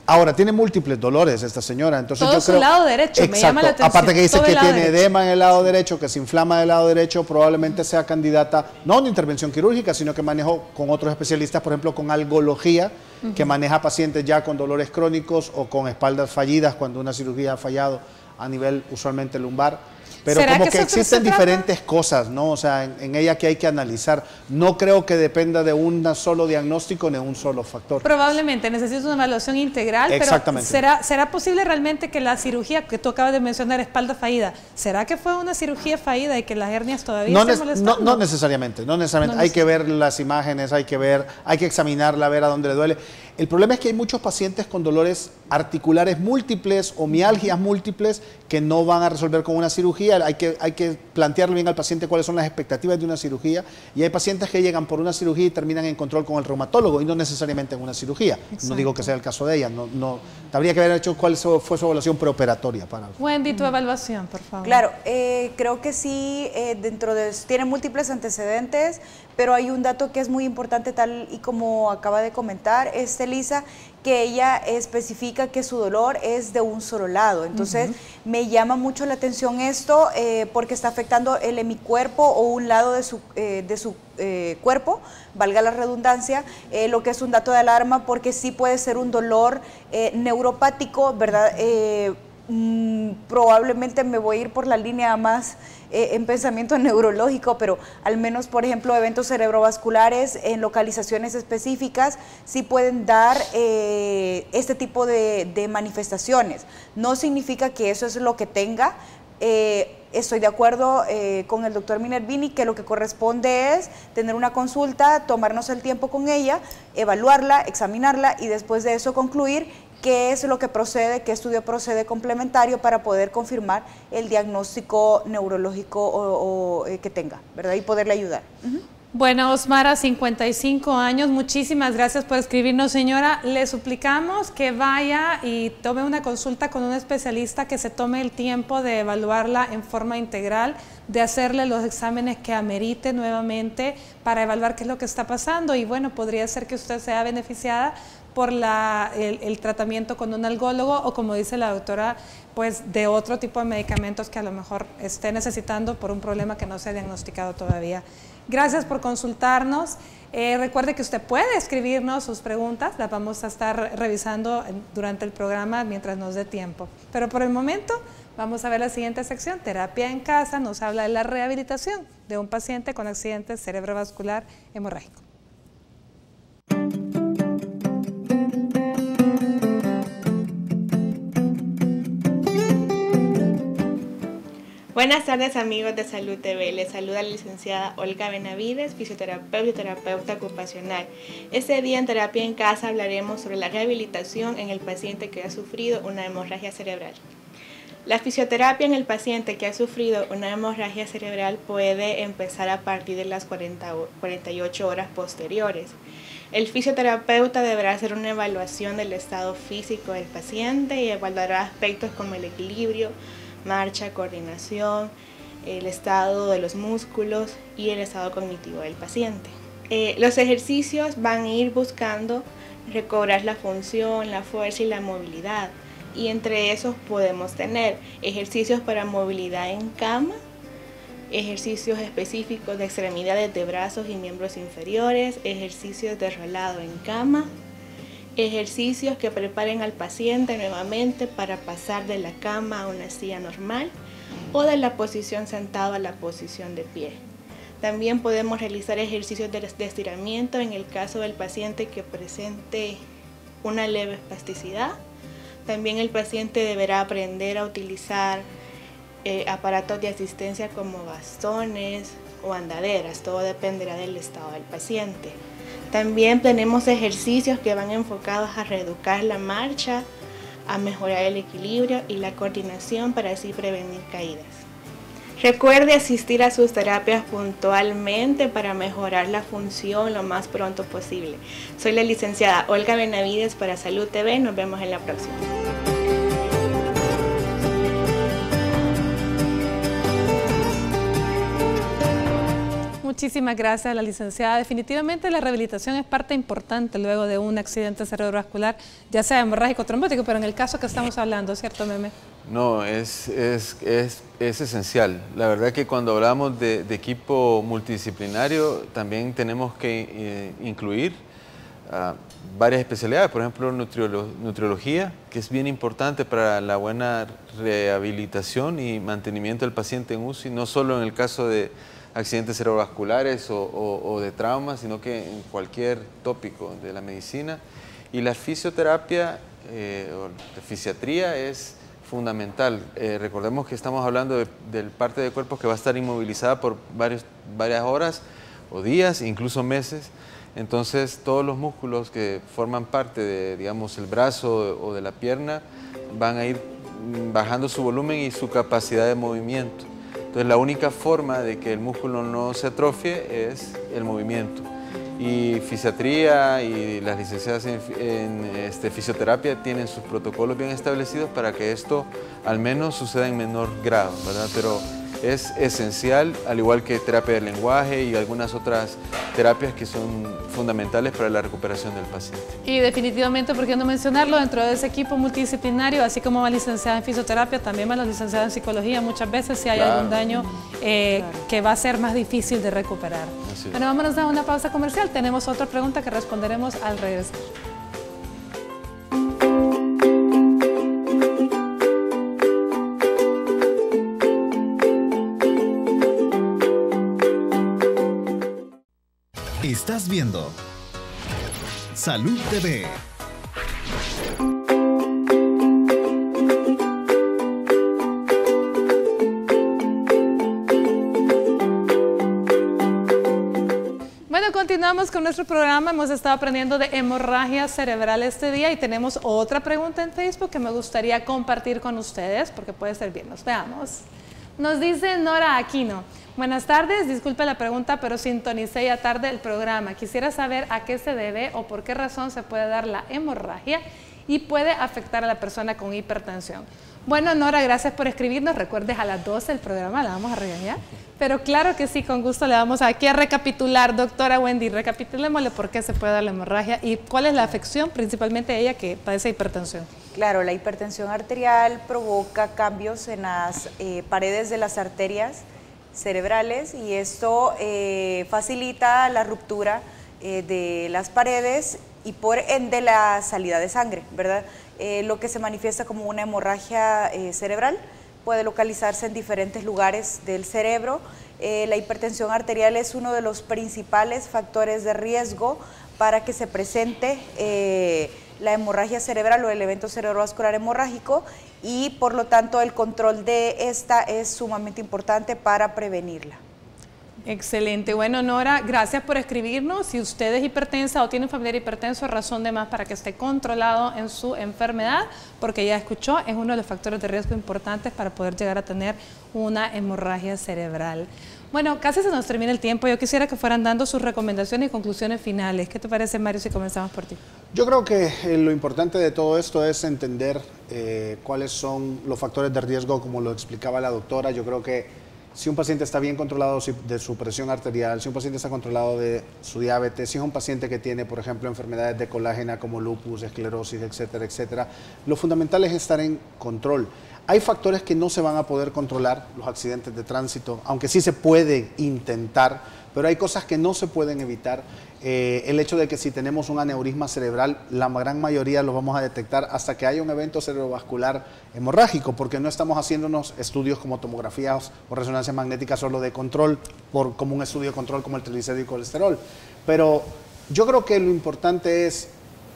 Speaker 4: Ahora, tiene múltiples dolores esta señora, entonces
Speaker 1: todo
Speaker 4: yo creo...
Speaker 1: su lado derecho,
Speaker 4: exacto,
Speaker 1: me llama la atención.
Speaker 4: Aparte que dice que tiene
Speaker 1: derecho.
Speaker 4: edema en el lado derecho, que se inflama del lado derecho, probablemente sea candidata, no a una intervención quirúrgica, sino que manejo con otros especialistas, por ejemplo, con algología, que maneja pacientes ya con dolores crónicos o con espaldas fallidas, cuando una cirugía ha fallado a nivel usualmente lumbar. Pero como que existen diferentes cosas, ¿no? O sea, en ella que hay que analizar. No creo que dependa de un solo diagnóstico ni un solo factor.
Speaker 1: Probablemente necesita una evaluación integral,
Speaker 4: exactamente.
Speaker 1: Pero ¿será posible realmente que la cirugía que tú acabas de mencionar, espalda fallida, ¿será que fue una cirugía fallida y que las hernias todavía están molestando?
Speaker 4: No necesariamente, no necesariamente. Hay que ver las imágenes, hay que examinarla, ver a dónde le duele. El problema es que hay muchos pacientes con dolores articulares múltiples o mialgias múltiples que no van a resolver con una cirugía. Hay que plantearle bien al paciente cuáles son las expectativas de una cirugía, y hay pacientes que llegan por una cirugía y terminan en control con el reumatólogo y no necesariamente en una cirugía. Exacto. No digo que sea el caso de ella, no habría que haber hecho cuál fue su evaluación preoperatoria para...
Speaker 1: Wendy, tu evaluación, por favor.
Speaker 3: Claro, creo que sí, tiene múltiples antecedentes, pero hay un dato que es muy importante, tal y como acaba de comentar Elisa, que ella especifica que su dolor es de un solo lado. Entonces, me llama mucho la atención esto porque está afectando el hemicuerpo o un lado de su cuerpo, valga la redundancia, lo que es un dato de alarma porque sí puede ser un dolor neuropático, ¿verdad? Probablemente me voy a ir por la línea más en pensamiento neurológico, pero al menos, por ejemplo, eventos cerebrovasculares en localizaciones específicas sí pueden dar este tipo de manifestaciones. No significa que eso es lo que tenga. Estoy de acuerdo con el doctor Minervini que lo que corresponde es tener una consulta, tomarnos el tiempo con ella, evaluarla, examinarla y después de eso concluir qué es lo que procede, qué estudio procede complementario para poder confirmar el diagnóstico neurológico que tenga, ¿verdad? Y poderle ayudar.
Speaker 1: Bueno, Osmara, 55 años, muchísimas gracias por escribirnos, señora. Le suplicamos que vaya y tome una consulta con un especialista, que se tome el tiempo de evaluarla en forma integral, de hacerle los exámenes que amerite nuevamente para evaluar qué es lo que está pasando, y bueno, podría ser que usted sea beneficiada por el tratamiento con un algólogo, o como dice la doctora, pues de otro tipo de medicamentos que a lo mejor esté necesitando por un problema que no se ha diagnosticado todavía. Gracias por consultarnos. Recuerde que usted puede escribirnos sus preguntas, las vamos a estar revisando durante el programa mientras nos dé tiempo. Pero por el momento vamos a ver la siguiente sección, Terapia en Casa. Nos habla de la rehabilitación de un paciente con accidente cerebrovascular hemorrágico.
Speaker 14: Buenas tardes, amigos de Salud TV, les saluda la licenciada Olga Benavides, fisioterapeuta y terapeuta ocupacional. Este día en Terapia en Casa hablaremos sobre la rehabilitación en el paciente que ha sufrido una hemorragia cerebral. La fisioterapia en el paciente que ha sufrido una hemorragia cerebral puede empezar a partir de las 48 horas posteriores. El fisioterapeuta deberá hacer una evaluación del estado físico del paciente y evaluará aspectos como el equilibrio, marcha, coordinación, el estado de los músculos y el estado cognitivo del paciente. Los ejercicios van a ir buscando recobrar la función, la fuerza y la movilidad, y entre esos podemos tener ejercicios para movilidad en cama, ejercicios específicos de extremidades de brazos y miembros inferiores, ejercicios de rolado en cama, ejercicios que preparen al paciente nuevamente para pasar de la cama a una silla normal o de la posición sentado a la posición de pie. También podemos realizar ejercicios de estiramiento en el caso del paciente que presente una leve espasticidad. También el paciente deberá aprender a utilizar aparatos de asistencia como bastones o andaderas, todo dependerá del estado del paciente. También tenemos ejercicios que van enfocados a reeducar la marcha, a mejorar el equilibrio y la coordinación para así prevenir caídas. Recuerde asistir a sus terapias puntualmente para mejorar la función lo más pronto posible. Soy la licenciada Olga Benavides para Salud TV. Nos vemos en la próxima.
Speaker 1: Muchísimas gracias a la licenciada. Definitivamente la rehabilitación es parte importante luego de un accidente cerebrovascular, ya sea hemorrágico o trombótico, pero en el caso que estamos hablando, ¿cierto, Meme?
Speaker 2: No, es esencial. La verdad que cuando hablamos de equipo multidisciplinario también tenemos que incluir varias especialidades, por ejemplo nutriología, que es bien importante para la buena rehabilitación y mantenimiento del paciente en UCI, no solo en el caso de accidentes cerebrovasculares o de traumas, sino que en cualquier tópico de la medicina. Y la fisioterapia o la fisiatría es fundamental. Recordemos que estamos hablando del parte del cuerpo que va a estar inmovilizada por varias horas o días, incluso meses. Entonces todos los músculos que forman parte de, digamos, el brazo o de la pierna van a ir bajando su volumen y su capacidad de movimiento. Entonces la única forma de que el músculo no se atrofie es el movimiento. Y fisiatría y las licenciadas en fisioterapia tienen sus protocolos bien establecidos para que esto al menos suceda en menor grado, ¿verdad? Pero es esencial, al igual que terapia del lenguaje y algunas otras terapias que son fundamentales para la recuperación del paciente.
Speaker 1: Y definitivamente, ¿por qué no mencionarlo? Dentro de ese equipo multidisciplinario, así como va licenciada en fisioterapia, también va la licenciada en psicología, muchas veces si hay algún daño que va a ser más difícil de recuperar. Bueno, vámonos a una pausa comercial. Tenemos otra pregunta que responderemos al regresar.
Speaker 6: Estás viendo Salud TV.
Speaker 1: continuamos con nuestro programa. Hemos estado aprendiendo de hemorragia cerebral este día y tenemos otra pregunta en Facebook que me gustaría compartir con ustedes porque puede servirnos. Veamos. Nos dice Nora Aquino. Buenas tardes, disculpe la pregunta, pero sintonicé ya tarde el programa. Quisiera saber a qué se debe o por qué razón se puede dar la hemorragia y puede afectar a la persona con hipertensión. Bueno, Nora, gracias por escribirnos. Recuerdes a las 12 el programa, la vamos a regañar. Pero claro que sí, con gusto le vamos aquí a recapitular. Doctora Wendy, recapitulémosle por qué se puede dar la hemorragia y cuál es la afección, principalmente ella que padece hipertensión.
Speaker 3: Claro, la hipertensión arterial provoca cambios en las paredes de las arterias cerebrales y esto facilita la ruptura de las paredes y por ende la salida de sangre, ¿verdad? Lo que se manifiesta como una hemorragia cerebral puede localizarse en diferentes lugares del cerebro. La hipertensión arterial es uno de los principales factores de riesgo para que se presente la hemorragia cerebral o el evento cerebrovascular hemorrágico y por lo tanto el control de esta es sumamente importante para prevenirla.
Speaker 1: Excelente. Bueno, Nora, gracias por escribirnos. Si usted es hipertensa o tiene un familiar hipertenso, razón de más para que esté controlado en su enfermedad, porque ya escuchó, es uno de los factores de riesgo importantes para poder llegar a tener una hemorragia cerebral. Bueno, casi se nos termina el tiempo. Yo quisiera que fueran dando sus recomendaciones y conclusiones finales. ¿Qué te parece, Mario, si comenzamos por ti?
Speaker 4: Yo creo que lo importante de todo esto es entender cuáles son los factores de riesgo, como lo explicaba la doctora. Yo creo que si un paciente está bien controlado de su presión arterial, si un paciente está controlado de su diabetes, si es un paciente que tiene, por ejemplo, enfermedades de colágena como lupus, esclerosis, etcétera, etcétera, lo fundamental es estar en control. Hay factores que no se van a poder controlar, los accidentes de tránsito, aunque sí se puede intentar, pero hay cosas que no se pueden evitar. El hecho de que si tenemos un aneurisma cerebral, la gran mayoría lo vamos a detectar hasta que haya un evento cerebrovascular hemorrágico, porque no estamos haciéndonos estudios como tomografías o resonancias magnéticas solo de control, como un estudio de control como el triglicérido y colesterol. Pero yo creo que lo importante es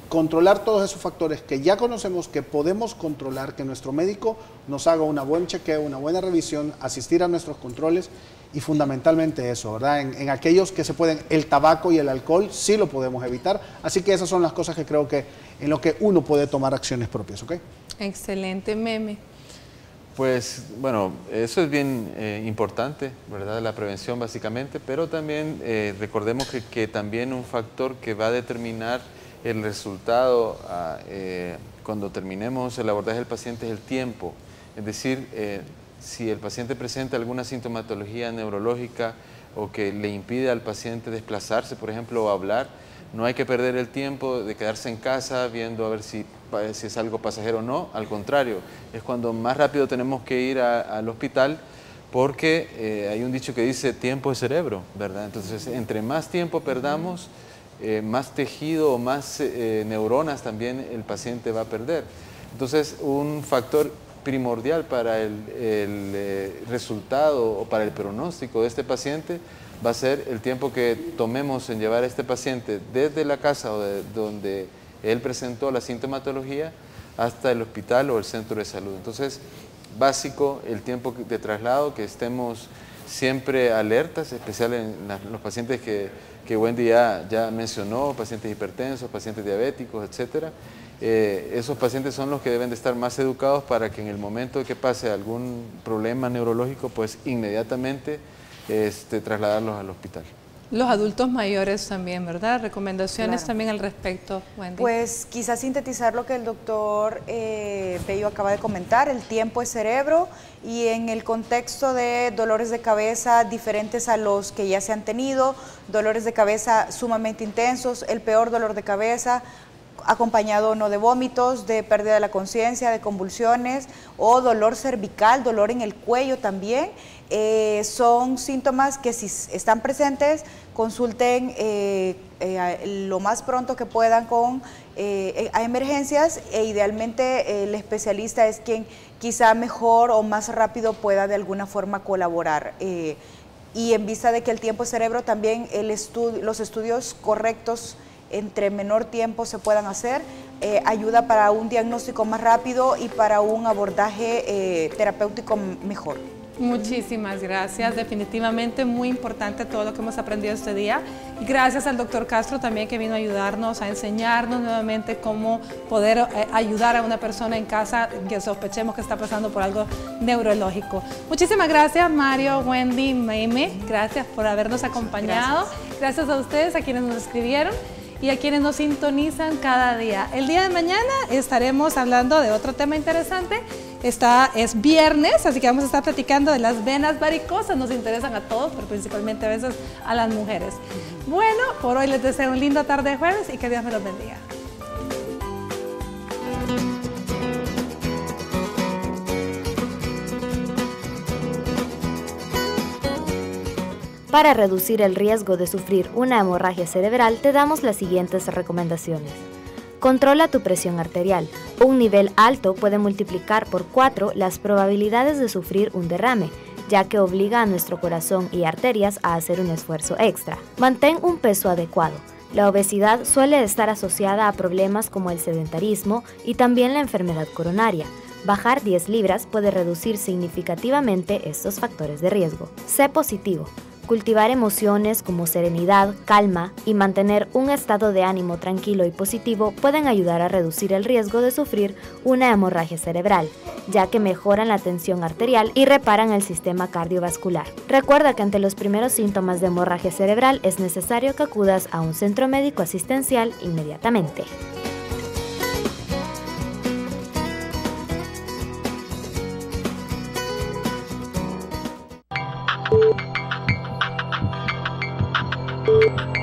Speaker 4: controlar todos esos factores que ya conocemos, que podemos controlar, que nuestro médico nos haga un buen chequeo, una buena revisión, asistir a nuestros controles y fundamentalmente eso, ¿verdad? En aquellos que se pueden, el tabaco y el alcohol sí lo podemos evitar, así que esas son las cosas que creo que en lo que uno puede tomar acciones propias, ¿ok?
Speaker 1: Excelente, Meme.
Speaker 2: Pues bueno, eso es bien importante, ¿verdad? La prevención básicamente, pero también recordemos que también un factor que va a determinar el resultado cuando terminemos el abordaje del paciente es el tiempo, es decir, si el paciente presenta alguna sintomatología neurológica o que le impide al paciente desplazarse, por ejemplo, o hablar, no hay que perder el tiempo de quedarse en casa viendo a ver si es algo pasajero o no, al contrario, es cuando más rápido tenemos que ir al hospital porque hay un dicho que dice tiempo es cerebro, ¿verdad? Entonces, entre más tiempo perdamos, más tejido o más neuronas también el paciente va a perder. Entonces, un factor primordial para el resultado o para el pronóstico de este paciente va a ser el tiempo que tomemos en llevar a este paciente desde la casa o de donde él presentó la sintomatología hasta el hospital o el centro de salud. Entonces, básico el tiempo de traslado, que estemos siempre alertas, especial en los pacientes que Wendy ya mencionó, pacientes hipertensos, pacientes diabéticos, etcétera. Esos pacientes son los que deben de estar más educados para que en el momento de que pase algún problema neurológico, pues inmediatamente trasladarlos al hospital.
Speaker 1: Los adultos mayores también, ¿verdad? Recomendaciones también al respecto, Wendy.
Speaker 3: Pues quizás sintetizar lo que el doctor Bello acaba de comentar, el tiempo es cerebro y en el contexto de dolores de cabeza diferentes a los que ya se han tenido, dolores de cabeza sumamente intensos, el peor dolor de cabeza, acompañado no de vómitos, de pérdida de la conciencia, de convulsiones o dolor cervical, dolor en el cuello también. Son síntomas que si están presentes, consulten lo más pronto que puedan a emergencias e idealmente el especialista es quien quizá mejor o más rápido pueda de alguna forma colaborar. Y en vista de que el tiempo es cerebro, también los estudios correctos entre menor tiempo se puedan hacer, ayuda para un diagnóstico más rápido y para un abordaje terapéutico mejor.
Speaker 1: Muchísimas gracias, definitivamente muy importante todo lo que hemos aprendido este día. Y gracias al doctor Castro también, que vino a ayudarnos, a enseñarnos nuevamente cómo poder ayudar a una persona en casa que sospechemos que está pasando por algo neurológico. Muchísimas gracias, Mario, Wendy, Maime, gracias por habernos acompañado. Gracias a ustedes, a quienes nos escribieron y a quienes nos sintonizan cada día. El día de mañana estaremos hablando de otro tema interesante. Es viernes, así que vamos a estar platicando de las venas varicosas. Nos interesan a todos, pero principalmente a veces a las mujeres. Bueno, por hoy les deseo un lindo tarde de jueves y que Dios me los bendiga.
Speaker 5: Para reducir el riesgo de sufrir una hemorragia cerebral, te damos las siguientes recomendaciones. Controla tu presión arterial. Un nivel alto puede multiplicar por 4 las probabilidades de sufrir un derrame, ya que obliga a nuestro corazón y arterias a hacer un esfuerzo extra. Mantén un peso adecuado. La obesidad suele estar asociada a problemas como el sedentarismo y también la enfermedad coronaria. Bajar 10 libras puede reducir significativamente estos factores de riesgo. Sé positivo. Cultivar emociones como serenidad, calma y mantener un estado de ánimo tranquilo y positivo pueden ayudar a reducir el riesgo de sufrir una hemorragia cerebral, ya que mejoran la tensión arterial y reparan el sistema cardiovascular. Recuerda que ante los primeros síntomas de hemorragia cerebral es necesario que acudas a un centro médico asistencial inmediatamente.
Speaker 15: Thank you.